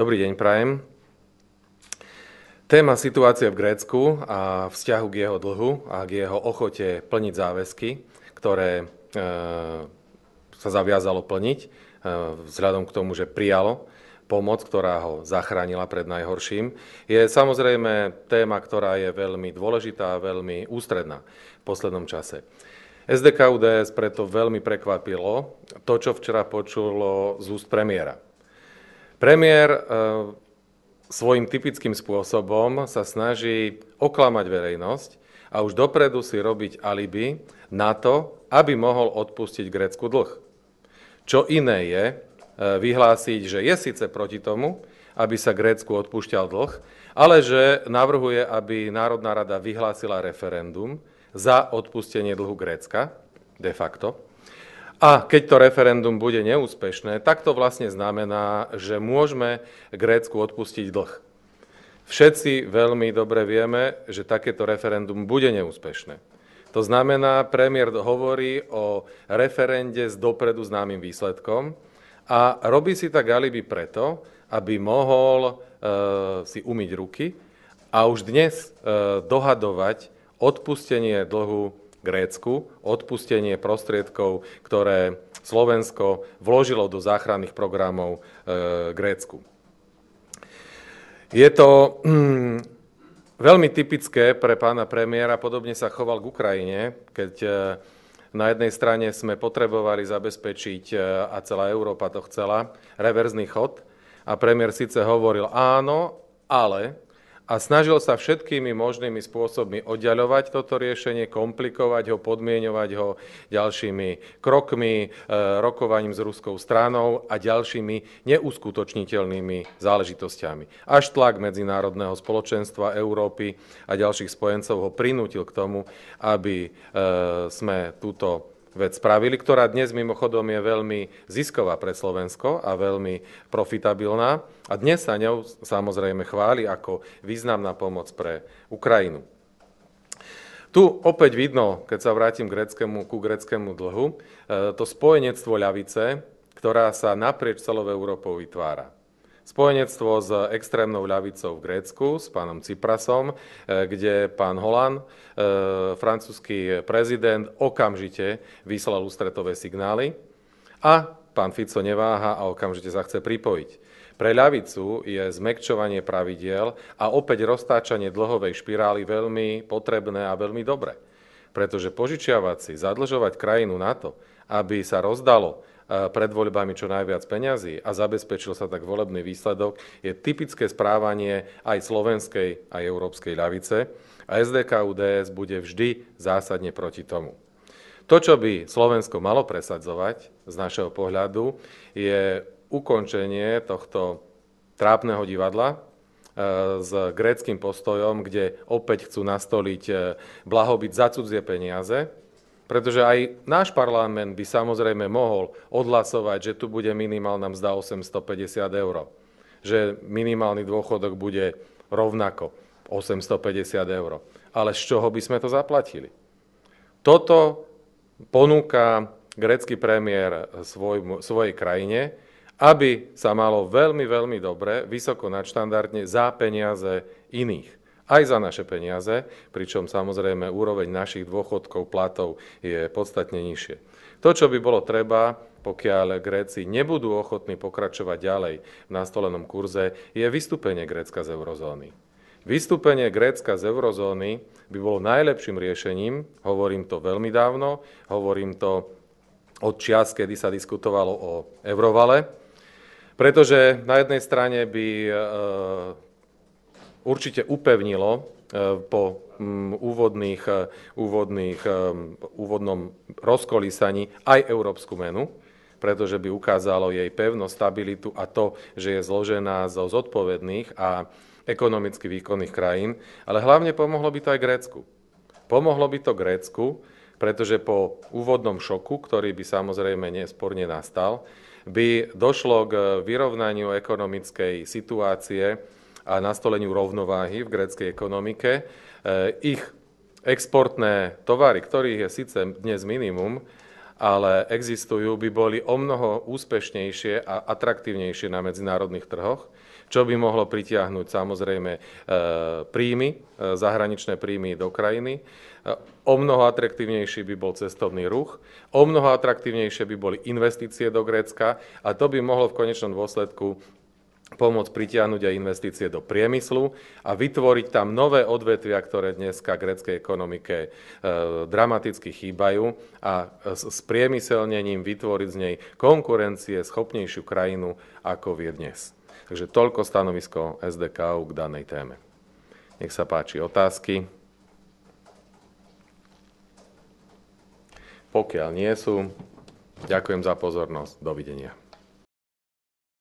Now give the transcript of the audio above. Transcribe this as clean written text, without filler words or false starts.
Dobrý deň, prajem. Téma situácie v Grécku a vzťahu k jeho dlhu a k jeho ochote plniť záväzky, ktoré sa zaviazalo plniť, vzhľadom k tomu, že prijalo pomoc, ktorá ho zachránila pred najhorším, je samozrejme téma, ktorá je veľmi dôležitá a veľmi ústredná v poslednom čase. SDK-UDS preto veľmi prekvapilo to, čo včera počulo z úst premiéra. Premiér svojím typickým spôsobom sa snaží oklamať verejnosť a už dopredu si robiť alibi na to, aby mohol odpustiť Grécku dlh. Čo iné je vyhlásiť, že je síce proti tomu, aby sa Grécku odpúšťal dlh, ale že navrhuje, aby Národná rada vyhlásila referendum za odpustenie dlhu Grécka, de facto. A keď to referendum bude neúspešné, tak to vlastne znamená, že môžeme Grécku odpustiť dlh. Všetci veľmi dobre vieme, že takéto referendum bude neúspešné. To znamená, premiér hovorí o referende s dopredu známym výsledkom a robí si tak alibi preto, aby mohol si umyť ruky a už dnes dohadovať odpustenie dlhu Grécku, odpustenie prostriedkov, ktoré Slovensko vložilo do záchranných programov Grécku. Je to veľmi typické pre pána premiéra, podobne sa choval k Ukrajine, keď na jednej strane sme potrebovali zabezpečiť, a celá Európa to chcela, reverzný chod, a premiér síce hovoril áno, ale, a snažil sa všetkými možnými spôsobmi oddiaľovať toto riešenie, komplikovať ho, podmieňovať ho ďalšími krokmi, rokovaním s ruskou stranou a ďalšími neuskutočniteľnými záležitosťami. Až tlak medzinárodného spoločenstva, Európy a ďalších spojencov ho prinútil k tomu, aby sme túto vec spravili, ktorá dnes mimochodom je veľmi zisková pre Slovensko a veľmi profitabilná. A dnes sa ňou samozrejme chváli ako významná pomoc pre Ukrajinu. Tu opäť vidno, keď sa vrátim ku gréckemu dlhu, to spojenectvo ľavice, ktorá sa naprieč celou Európou vytvára. Spojenectvo s extrémnou ľavicou v Grécku, s pánom Tsiprasom, kde pán Hollande, francúzsky prezident, okamžite vyslal ústretové signály a pán Fico neváha a okamžite sa chce pripojiť. Pre ľavicu je zmäkčovanie pravidiel a opäť roztáčanie dlhovej špirály veľmi potrebné a veľmi dobré. Pretože požičiavať si, zadlžovať krajinu na to, aby sa rozdalo pred voľbami čo najviac peňazí a zabezpečil sa tak volebný výsledok, je typické správanie aj slovenskej, aj európskej ľavice a SDK-UDS bude vždy zásadne proti tomu. To, čo by Slovensko malo presadzovať z našeho pohľadu, je ukončenie tohto trápneho divadla s gréckym postojom, kde opäť chcú nastoliť blahobyt za cudzie peniaze, pretože aj náš parlament by samozrejme mohol odhlasovať, že tu bude minimálna mzda 850 eur, že minimálny dôchodok bude rovnako 850 eur. Ale z čoho by sme to zaplatili? Toto ponúka grécky premiér svojej krajine, aby sa malo veľmi, veľmi dobre, vysoko nadštandardne za peniaze iných. Aj za naše peniaze, pričom samozrejme úroveň našich dôchodkov, platov je podstatne nižšie. To, čo by bolo treba, pokiaľ Gréci nebudú ochotní pokračovať ďalej v nastolenom kurze, je vystúpenie Grécka z eurozóny. Vystúpenie Grécka z eurozóny by bolo najlepším riešením, hovorím to veľmi dávno, hovorím to od čias, kedy sa diskutovalo o eurovale, pretože na jednej strane by určite upevnilo po úvodnom rozkolísaní aj európsku menu, pretože by ukázalo jej pevnosť, stabilitu a to, že je zložená zo zodpovedných a ekonomicky výkonných krajín, ale hlavne pomohlo by to aj Grécku. Pomohlo by to Grécku, pretože po úvodnom šoku, ktorý by samozrejme nesporne nastal, by došlo k vyrovnaniu ekonomickej situácie a nastoleniu rovnováhy v gréckej ekonomike. Ich exportné tovary, ktorých je síce dnes minimum, ale existujú, by boli omnoho úspešnejšie a atraktívnejšie na medzinárodných trhoch, čo by mohlo pritiahnuť samozrejme príjmy, zahraničné príjmy do krajiny. O mnoho atraktívnejší by bol cestovný ruch, o mnoho atraktívnejšie by boli investície do Grécka a to by mohlo v konečnom dôsledku pomôcť pritiahnuť aj investície do priemyslu a vytvoriť tam nové odvetvia, ktoré dneska gréckej ekonomike dramaticky chýbajú a s priemyselnením vytvoriť z nej konkurencie schopnejšiu krajinu, ako je dnes. Takže toľko stanovisko SDK k danej téme. Nech sa páči otázky. Pokiaľ nie sú, ďakujem za pozornosť. Dovidenia.